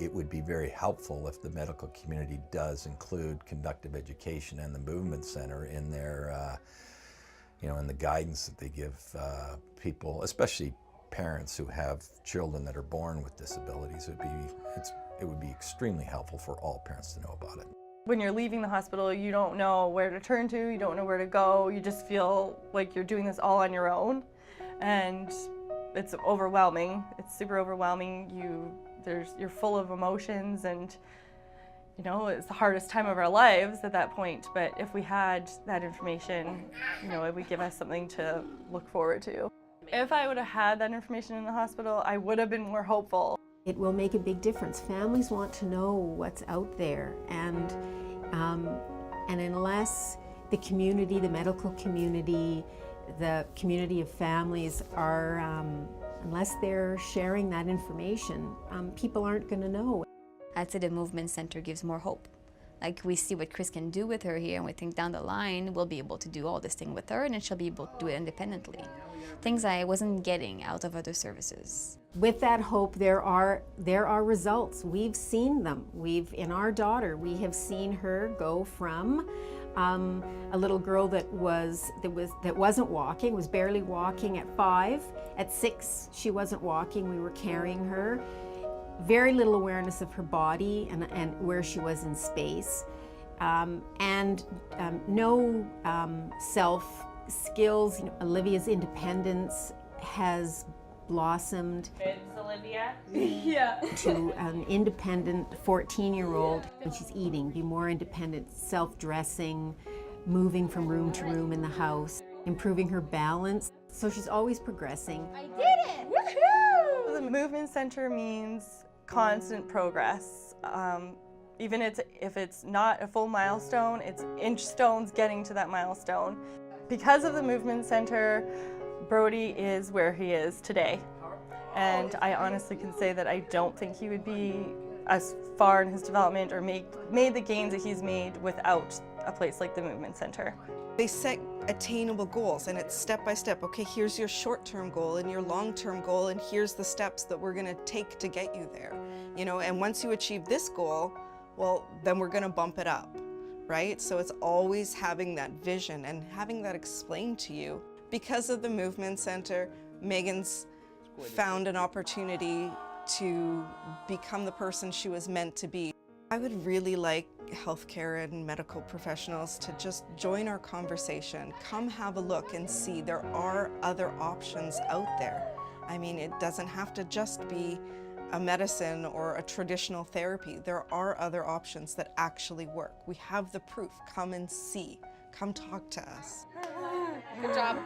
it would be very helpful if the medical community does include Conductive Education and the Movement Centre in their, in the guidance that they give people, especially parents who have children that are born with disabilities. It would be extremely helpful for all parents to know about it. When you're leaving the hospital, you don't know where to turn to, you don't know where to go, you just feel like you're doing this all on your own, and it's overwhelming. It's super overwhelming. You're full of emotions, and it's the hardest time of our lives at that point. But if we had that information, it would give us something to look forward to. If I would have had that information in the hospital, I would have been more hopeful. It will make a big difference. Families want to know what's out there, and unless the community, the medical community, the community of families are, unless they're sharing that information, people aren't going to know. I'd say the Movement Centre gives more hope. Like, we see what Chris can do with her here, and we think down the line we'll be able to do all this thing with her, and then she'll be able to do it independently. Things I wasn't getting out of other services. With that hope, there are results. We've seen them. In our daughter, we have seen her go from a little girl that wasn't walking, was barely walking at 5. At 6, she wasn't walking. We were carrying her. Very little awareness of her body and where she was in space, and no self skills. Olivia's independence has blossomed. It's Olivia. Yeah. To an independent 14-year-old. When she's eating, be more independent, self-dressing, moving from room to room in the house, improving her balance. So she's always progressing. I did it! Woohoo! The Movement Centre means constant progress. Even if it's not a full milestone, it's inch stones getting to that milestone. Because of the Movement Centre, Brody is where he is today. And I honestly can say that I don't think he would be as far in his development or made the gains that he's made without a place like the Movement Centre. They set attainable goals, and it's step by step. Okay, here's your short-term goal and your long-term goal, and here's the steps that we're gonna take to get you there. And once you achieve this goal, well, then we're gonna bump it up, right? So it's always having that vision and having that explained to you. Because of the Movement Centre, Megan's found an opportunity to become the person she was meant to be. I would really like healthcare and medical professionals to just join our conversation. Come have a look and see there are other options out there. I mean, it doesn't have to just be a medicine or a traditional therapy. There are other options that actually work. We have the proof. Come and see. Come talk to us. Good job.